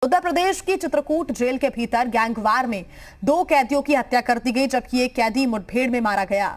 उत्तर प्रदेश की चित्रकूट जेल के भीतर गैंगवार में 2 कैदियों की हत्या कर दी गई, जबकि एक कैदी मुठभेड़ में मारा गया।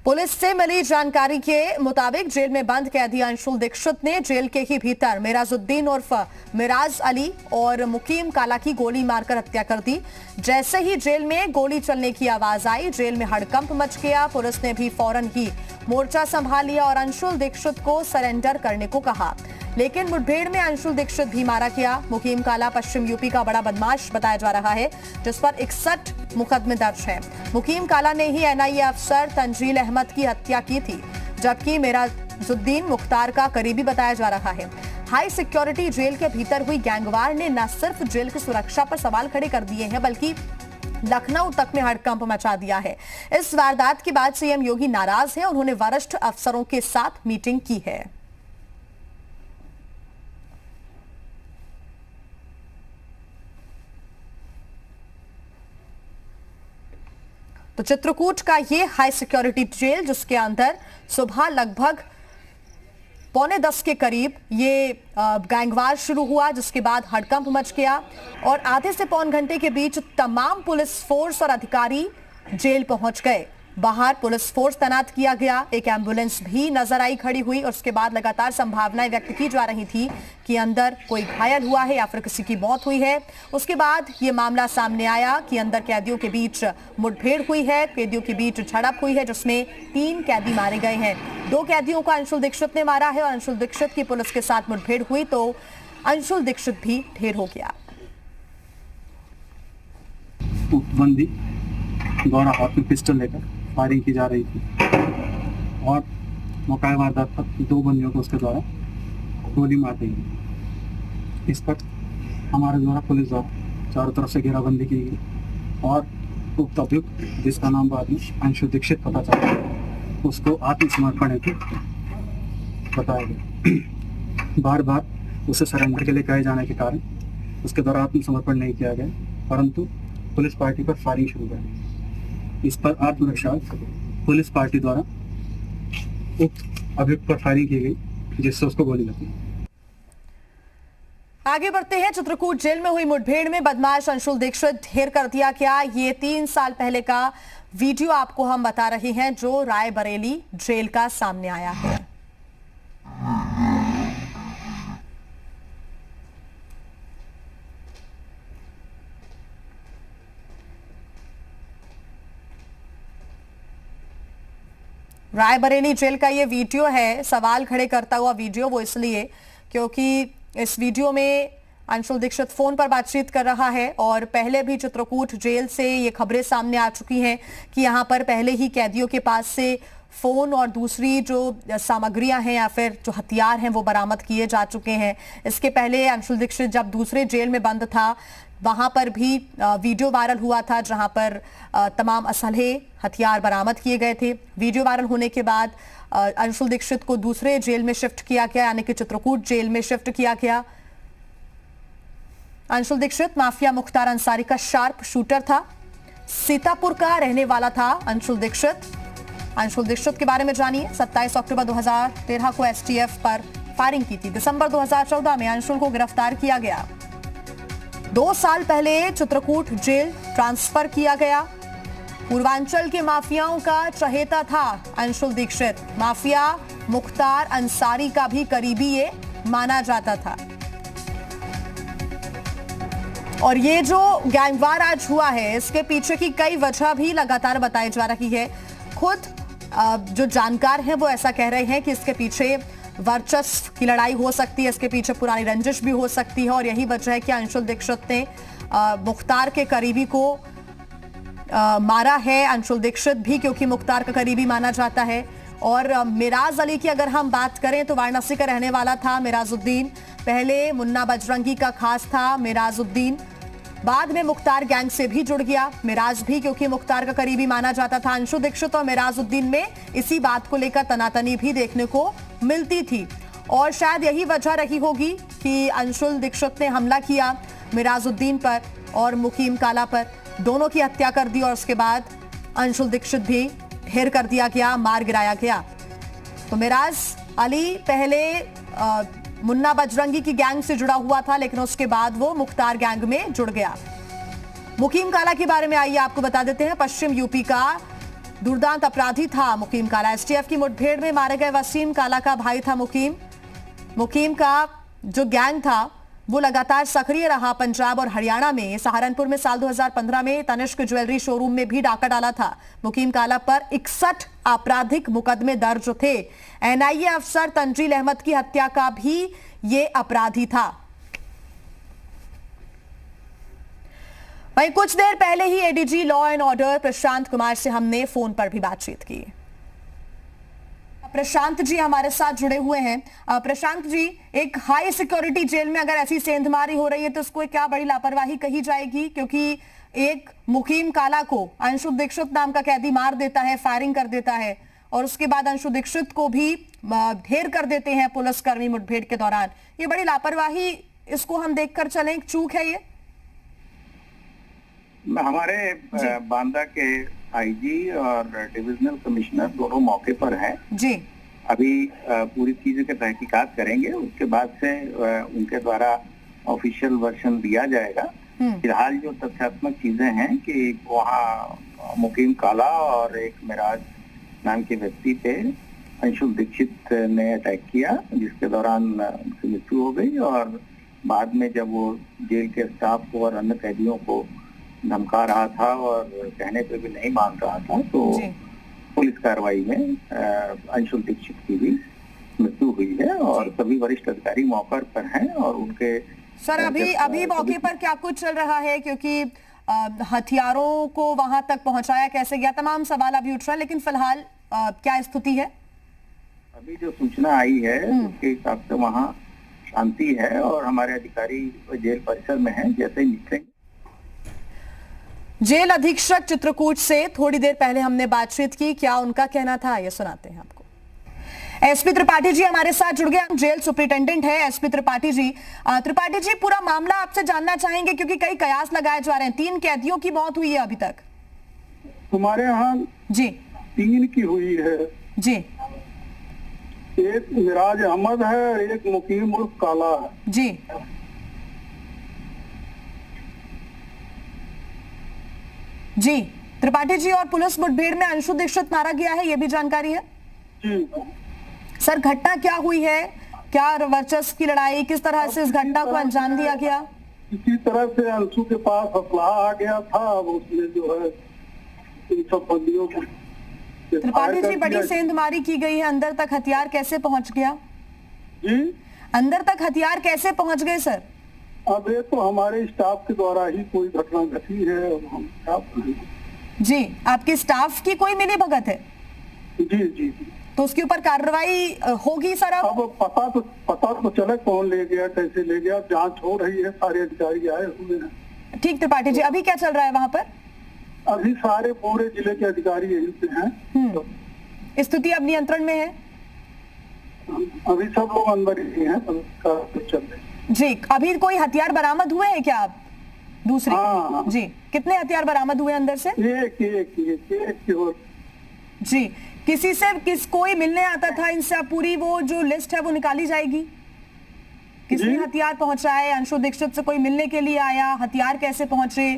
पुलिस से मिली जानकारी के मुताबिक जेल में बंद कैदी अंशुल दीक्षित ने जेल के ही भीतर मिराजुद्दीन उर्फ मिराज अली और मुकीम काला की गोली मारकर हत्या कर दी। जैसे ही जेल में गोली चलने की आवाज आई, जेल में हड़कंप मच गया। पुलिस ने भी फौरन ही मोर्चा संभाल लिया और अंशुल दीक्षित को सरेंडर करने को कहा, लेकिन मुठभेड़ में अंशुल दीक्षित भी मारा गया। मुकीम काला पश्चिम यूपी का बड़ा बदमाश बताया जा रहा है, जिस पर 61 मुकदमे दर्ज हैं। मुकीम काला ने ही एनआईए अफसर तंजील अहमद की हत्या की थी, जबकि मिराजुद्दीन मुख्तार का करीबी बताया जा रहा है। हाई सिक्योरिटी जेल के भीतर हुई गैंगवार ने न सिर्फ जेल की सुरक्षा पर सवाल खड़े कर दिए हैं, बल्कि लखनऊ तक में हड़कंप मचा दिया है। इस वारदात के बाद सीएम योगी नाराज हैं। उन्होंने वरिष्ठ अफसरों के साथ मीटिंग की है। तो चित्रकूट का ये हाई सिक्योरिटी जेल, जिसके अंदर सुबह लगभग 9:45 के करीब ये गैंगवार शुरू हुआ, जिसके बाद हड़कंप मच गया और आधे से पौन घंटे के बीच तमाम पुलिस फोर्स और अधिकारी जेल पहुंच गए। बाहर पुलिस फोर्स तैनात किया गया, एक एम्बुलेंस भी नजर आई खड़ी हुई और उसके बाद लगातार संभावनाएं व्यक्त की जा रही थी कि अंदर कोई घायल हुआ है या फिर किसी की मौत हुई है। उसके बाद ये मामला सामने आया कि अंदर कैदियों के बीच मुठभेड़ हुई है, कैदियों के बीच झड़प हुई है, जिसमें 3 कैदी मारे गए हैं। 2 कैदियों को अंशुल दीक्षित ने मारा है और अंशुल दीक्षित की पुलिस के साथ मुठभेड़ हुई तो अंशुल दीक्षित भी ढेर हो गया। बंदी द्वारा हाथ में पिस्टल लेकर फायरिंग की जा रही थी और मौका वारदात पर 2 बंदियों को उसके द्वारा गोली मार दी गई। इस पर हमारे द्वारा पुलिस द्वारा चारों तरफ से घेराबंदी की गई और उक्त अभियुक्त, जिसका नाम बाद में अंशुल दीक्षित पता चला, उसको आत्मसमर्पण हेतु बताया गया। बार बार उसे सरेंडर के लिए कहे जाने के कारण उसके द्वारा आत्मसमर्पण नहीं किया गया, परंतु पुलिस पार्टी पर फायरिंग शुरू कर दी। इस पर आत्मरक्षा पुलिस पार्टी द्वारा उक्त अभियुक्त पर फायरिंग की गई, जिससे उसको गोली लगी। आगे बढ़ते हैं। चित्रकूट जेल में हुई मुठभेड़ में बदमाश अंशुल दीक्षित ढेर कर दिया गया। ये 3 साल पहले का वीडियो आपको हम बता रहे हैं, जो रायबरेली जेल का सामने आया है। रायबरेली जेल का ये वीडियो है। सवाल खड़े करता हुआ वीडियो, वो इसलिए क्योंकि इस वीडियो में अंशुल दीक्षित फोन पर बातचीत कर रहा है और पहले भी चित्रकूट जेल से ये खबरें सामने आ चुकी हैं कि यहां पर पहले ही कैदियों के पास से फोन और दूसरी जो सामग्रियां हैं या फिर जो हथियार हैं वो बरामद किए जा चुके हैं। इसके पहले अंशुल दीक्षित जब दूसरे जेल में बंद था, वहां पर भी वीडियो वायरल हुआ था, जहां पर तमाम असलहे हथियार बरामद किए गए थे। वीडियो वायरल होने के बाद अंशुल दीक्षित को दूसरे जेल में शिफ्ट किया गया, यानी कि चित्रकूट जेल में शिफ्ट किया गया। अंशुल दीक्षित माफिया मुख्तार अंसारी का शार्प शूटर था। सीतापुर का रहने वाला था अंशुल दीक्षित। अंशुल दीक्षित के बारे में जानिए। 27 अक्टूबर 2013 को एसटीएफ पर फायरिंग की थी। दिसंबर 2014 में अंशुल को गिरफ्तार किया गया। 2 साल पहले चित्रकूट जेल ट्रांसफर किया गया। पूर्वांचल के माफियाओं का चहेता था अंशुल दीक्षित। माफिया मुख्तार अंसारी का भी करीबी ये माना जाता था। और ये जो गैंगवार आज हुआ है, इसके पीछे की कई वजह भी लगातार बताई जा रही है। खुद जो जानकार हैं वो ऐसा कह रहे हैं कि इसके पीछे वर्चस्व की लड़ाई हो सकती है, इसके पीछे पुरानी रंजिश भी हो सकती है और यही वजह है कि अंशुल दीक्षित ने मुख्तार के करीबी को मारा है। अंशुल दीक्षित भी क्योंकि मुख्तार का करीबी माना जाता है। और मिराज अली की अगर हम बात करें तो वाराणसी का रहने वाला था मिराजुद्दीन। पहले मुन्ना बजरंगी का खास था मिराजुद्दीन, बाद में मुख्तार गैंग से भी जुड़ गया। मिराज भी क्योंकि मुख्तार का करीबी माना जाता था। अंशुल दीक्षित और मिराजुद्दीन में इसी बात को लेकर तनातनी भी देखने को मिलती थी और शायद यही वजह रही होगी कि अंशुल दीक्षित ने हमला किया मिराजुद्दीन पर और मुकीम काला पर, दोनों की हत्या कर दी और उसके बाद अंशुल दीक्षित भी ढेर कर दिया गया, मार गिराया गया। तो मिराज अली पहले मुन्ना बजरंगी की गैंग से जुड़ा हुआ था, लेकिन उसके बाद वो मुख्तार गैंग में जुड़ गया। मुकीम काला के बारे में आइए आपको बता देते हैं। पश्चिम यूपी का दुर्दांत अपराधी था मुकीम काला। एसटीएफ की मुठभेड़ में मारे गए वसीम काला का भाई था मुकीम। मुकीम का जो गैंग था वो लगातार सक्रिय रहा पंजाब और हरियाणा में। सहारनपुर में साल 2015 में तनिष्क ज्वेलरी शोरूम में भी डाका डाला था। मुकीम काला पर 61 आपराधिक मुकदमे दर्ज थे। एनआईए अफसर तंजील अहमद की हत्या का भी ये अपराधी था। वहीं कुछ देर पहले ही ADG law and order Prashant Kumar से हमने फोन पर भी बातचीत की। प्रशांत जी हमारे साथ जुड़े हुए हैं। प्रशांत जी, एक हाई सिक्योरिटी जेल में अगर ऐसी सेंधमारी हो रही है तो उसको क्या बड़ी लापरवाही कही जाएगी, क्योंकि एक मुकीम काला को अंशु दीक्षित नाम का कैदी मार देता है, फायरिंग कर देता है, और उसके बाद अंशु दीक्षित को भी ढेर कर देते हैं पुलिसकर्मी मुठभेड़ के दौरान। ये बड़ी लापरवाही, इसको हम देखकर चलें, चूक है ये? हमारे बांदा के आईजी और डिविजनल कमिश्नर दोनों मौके पर हैं जी। अभी पूरी चीजों के तहकीकात करेंगे, उसके बाद से उनके द्वारा ऑफिशियल वर्जन दिया जाएगा। फिलहाल जो तथ्यात्मक चीजें हैं कि वहाँ मुकीम काला और एक मिराज नाम के व्यक्ति पे अंशु दीक्षित ने अटैक किया, जिसके दौरान उनकी मृत्यु हो गई, और बाद में जब वो जेल के स्टाफ को और अन्य कैदियों को धमका रहा था और कहने पे भी नहीं मान रहा था, तो पुलिस कार्रवाई में अंशु दीक्षित की भी मृत्यु हुई है और सभी वरिष्ठ अधिकारी मौके पर हैं। और उनके सर अभी मौके पर क्या कुछ चल रहा है, क्योंकि हथियारों को वहां तक पहुंचाया कैसे गया, तमाम सवाल अभी उठ रहा है, लेकिन फिलहाल क्या स्थिति है? अभी जो सूचना आई है उसके हिसाब से वहाँ शांति है और हमारे अधिकारी जेल परिसर में हैं। जैसे ही निकलेंगे। जेल अधीक्षक चित्रकूट से थोड़ी देर पहले हमने बातचीत की, क्या उनका कहना था ये सुनाते हैं आपको। एसपी त्रिपाठी जी हमारे साथ जुड़ गए, जेल सुपरिटेंडेंट है एसपी त्रिपाठी जी। त्रिपाठी जी, पूरा मामला आपसे जानना चाहेंगे, क्योंकि कई कयास लगाए जा रहे हैं। 3 कैदियों की मौत हुई है अभी तक हमारे यहाँ जी। 3 की हुई है जी। एक मिराज अहमद है, एक मुकीम उर्फ काला है जी। जी त्रिपाठी जी, और पुलिस मुठभेड़ में अंशु दीक्षित मारा गया है, ये भी जानकारी है जी। सर, घटना क्या हुई है? क्या वर्चस्व की लड़ाई, किस तरह से इस घटना को अंजाम दिया गया? इसी तरह से अंशु के पास असलाह आ गया था, उसने जो है इन सब बंदियों को। त्रिपाठी जी, बड़ी सेंधमारी की गई है, अंदर तक हथियार कैसे पहुंच गया जी? अंदर तक हथियार कैसे पहुंच गए सर? अब ये तो हमारे स्टाफ के द्वारा ही कोई घटना घटी है और हम स्टाफ जी। आपके स्टाफ की कोई मिली भगत है? जी जी। तो उसके ऊपर कार्रवाई होगी सर? अब पता तो चले कौन ले गया, कैसे ले गया, जांच हो रही है, सारे अधिकारी आए हुए हैं। ठीक त्रिपाठी जी, अभी क्या चल रहा है वहाँ पर? अभी सारे पूरे जिले के अधिकारी यहीं पे हैं। स्थिति अब नियंत्रण में है? अभी सब लोग अंदर ही हैं, चल रहे जी। अभी कोई हथियार बरामद हुए हैं क्या आप? दूसरे हाँ। जी, कितने हथियार बरामद हुए अंदर से? एक जी। किसी से कोई मिलने आता था इनसे? आप पूरी वो जो लिस्ट है वो निकाली जाएगी, किसने हथियार पहुंचाए? अंशु दीक्षित से कोई मिलने के लिए आया? हथियार कैसे पहुंचे?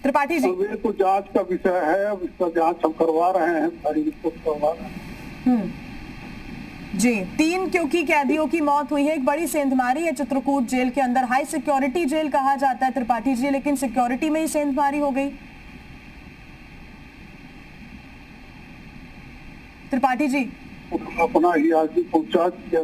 त्रिपाठी जी, ये तो जांच का विषय है, अब इसका जांच हम करवा रहे हैं, सारी रिपोर्ट करवा रहे हैं। जी। 3 क्योंकि कैदियों की मौत हुई है, एक बड़ी सेंधमारी है चित्रकूट जेल के अंदर। हाई सिक्योरिटी जेल कहा जाता है त्रिपाठी जी, लेकिन सिक्योरिटी में ही सेंधमारी हो गई। त्रिपाठी जी, अपना ही आदमी पहुंचा दिया।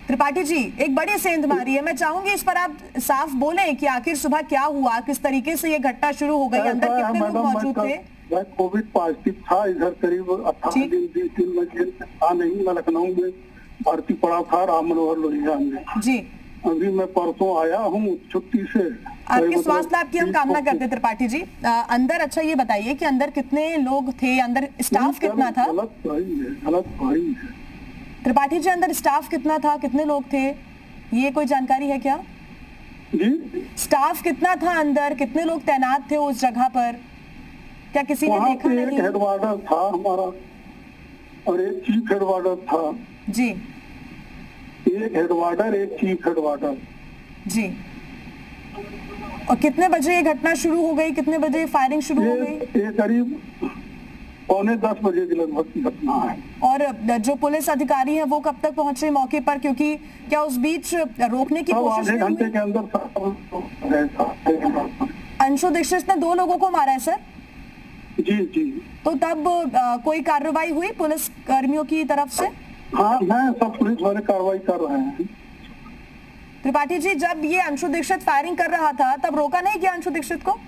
त्रिपाठी जी, एक बड़ी सेंधमारी है, मैं चाहूंगी इस पर आप साफ बोलें कि आखिर सुबह क्या हुआ, किस तरीके से ये घटना शुरू हो गई, अंदर कितने लोग मौजूद थे? मैं कोविड पॉजिटिव था, इधर करीब 18 दिन 20 दिन में जेल था नहीं, मैं लखनऊ में भर्ती पड़ा था, राम मनोहर लोहिया में जी। अभी मैं परसों आया हूँ छुट्टी से। आपके स्वास्थ्य लाभ की हम कामना करते त्रिपाठी जी। अंदर अच्छा ये बताइए कि अंदर कितने लोग थे, अंदर स्टाफ कितना था? गलत भाई है त्रिपाठी जी, अंदर स्टाफ कितना था, कितने लोग थे, ये कोई जानकारी है क्या जी? स्टाफ कितना था अंदर, कितने लोग तैनात थे उस जगह पर? क्या किसी ने वहाँ देखा पे एक नहीं? हेडवार्डर था हमारा और एक चीफ हेडवार्डर था। जी एक हेडवार्डर, एक चीफ हेडवार्डर। जी। और कितने बजे ये घटना शुरू हो गई, कितने बजे फायरिंग शुरू हो गई? ये करीब 9:45 बजे के लगभग की घटना है। और जो पुलिस अधिकारी हैं वो कब तक पहुंचे मौके पर, क्योंकि क्या उस बीच रोकने की सब कोशिश आधे नहीं घंटे हुई? के अंदर सब अंशु दीक्षित ने 2 लोगों को मारा है सर, जी जी। तो तब कोई कार्रवाई हुई पुलिस कर्मियों की तरफ से? हाँ, मैं सब पुलिस वाले कार्रवाई कर रहे हैं। त्रिपाठी जी, जब ये अंशु दीक्षित फायरिंग कर रहा था तब रोका नहीं गया अंशु दीक्षित को?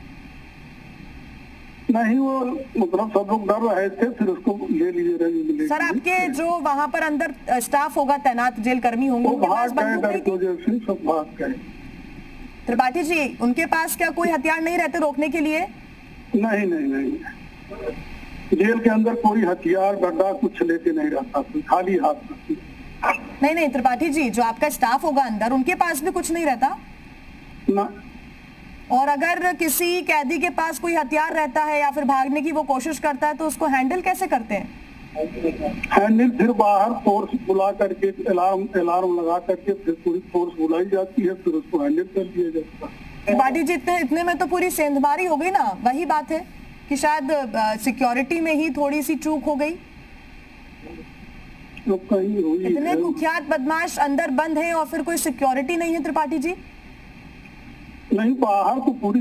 नहीं, वो मतलब सब लोग डर रहे थे, फिर उसको ले लीजिए। सर आपके जो वहां पर अंदर स्टाफ होगा, तैनात जेल कर्मी होंगे, वो उनके पास भाग गए बंदूक डर नहीं की थी? वजह से, सब भाग गए। त्रिपाठी जी, उनके पास क्या कोई हथियार नहीं रहते रोकने के लिए? नहीं नहीं नहीं, जेल के अंदर कोई हथियार डंडा कुछ लेके नहीं रहता, खाली हाथ रहती। नहीं त्रिपाठी जी, जो आपका स्टाफ होगा अंदर, उनके पास भी कुछ नहीं रहता? ना, और अगर किसी कैदी के पास कोई हथियार रहता है या फिर भागने की वो कोशिश करता है तो उसको हैंडल कैसे करते हैं? हैंडल फिर बाहर फोर्स बुला करके, अलार्म लगा करके फिर पूरी फोर्स बुलाई जाती है, फिर उसको हैंडल कर लिया जाता है। त्रिपाठी जी, इतने में तो पूरी सेंधमारी हो गई ना। वही बात है कि शायद सिक्योरिटी में ही थोड़ी सी चूक हो गई। तो कहीं हुई इतने है। कुख्यात बदमाश अंदर बंद हैं और फिर कोई सिक्योरिटी नहीं है त्रिपाठी जी? नहीं, बाहर तो पूरी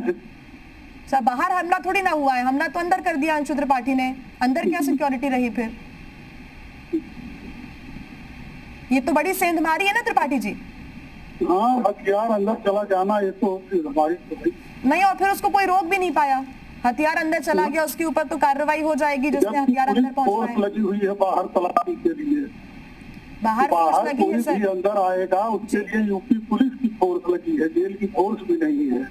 सर बाहर हमला थोड़ी ना हुआ है, हमला तो अंदर कर दिया अंशु त्रिपाठी ने, अंदर क्या सिक्योरिटी रही फिर? ये तो बड़ी सेंधमारी है ना त्रिपाठी जी। हाँ, हथियार अंदर चला जाना ये तो हमारी तो नहीं, और फिर उसको कोई रोक भी नहीं पाया। हथियार अंदर चला गया, उसके ऊपर तो कार्रवाई हो जाएगी जिसने हथियार अंदर फोर्स पहुंचाया। लगी हुई है बाहर तलाशी के लिए। बाहर फोर्स लगी है कोई भी सर। अंदर आएगा उसके लिए यूपी पुलिस की फोर्स लगी है, जेल की फोर्स भी नहीं है।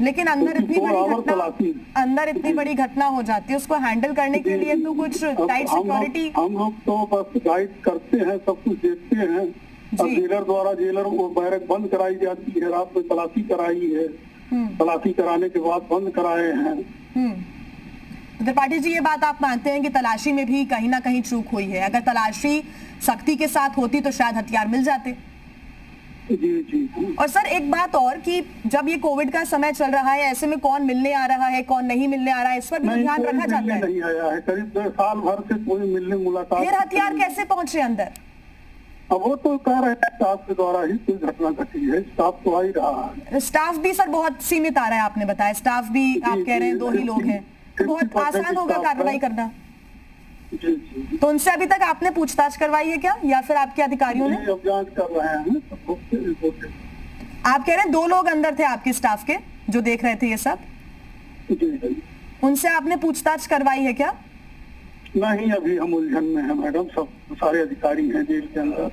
लेकिन अंदर इतनी बड़ी 24 घटना, तलाशी। अंदर इतनी बड़ी घटना हो जाती है, उसको हैंडल करने के लिए तो कुछ टाइट सिक्योरिटी। हम लोग तो बस गाइड करते हैं, सब कुछ देखते हैं। अब जेलर द्वारा वो बैरक बंद कराई जाती है, रात में तलाशी कराई है, तलाशी कराने के बाद बंद कराए हैं। त्रिपाठी जी, ये बात आप मानते हैं कि तलाशी में भी कहीं ना कहीं चूक हुई है? अगर तलाशी सख्ती के साथ होती तो शायद हथियार मिल जाते। जी जी। और सर एक बात और कि जब ये कोविड का समय चल रहा है, ऐसे में कौन मिलने आ रहा है, कौन नहीं मिलने आ रहा है, इस पर भी नहीं, ध्यान कोई रखा जाता मिलने है? नहीं आया है, करीब 2 साल भर से कोई मिलने मुलाकात। फिर हथियार कैसे पहुंचे अंदर? अब वो तो कह रहे हैं स्टाफ के द्वारा ही कोई घटना घटी है, स्टाफ तो आ ही रहा है। स्टाफ भी सर बहुत सीमित आ रहा है, आपने बताया स्टाफ भी आप कह रहे हैं 2 ही लोग हैं, तो बहुत आसान होगा कार्रवाई करना। जी जी। तो उनसे अभी तक आपने पूछताछ करवाई है क्या, या फिर आपके अधिकारियों ने? अब जांच कर रहे हैं। आप कह रहे हैं 2 लोग अंदर थे आपके स्टाफ के जो देख रहे थे ये सब, जी। उनसे आपने पूछताछ करवाई है क्या? नहीं, अभी हम उलझन में हैं मैडम, सब सारे अधिकारी हैं जेल के अंदर।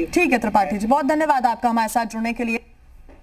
ठीक है त्रिपाठी जी, बहुत धन्यवाद आपका हमारे साथ जुड़ने के लिए।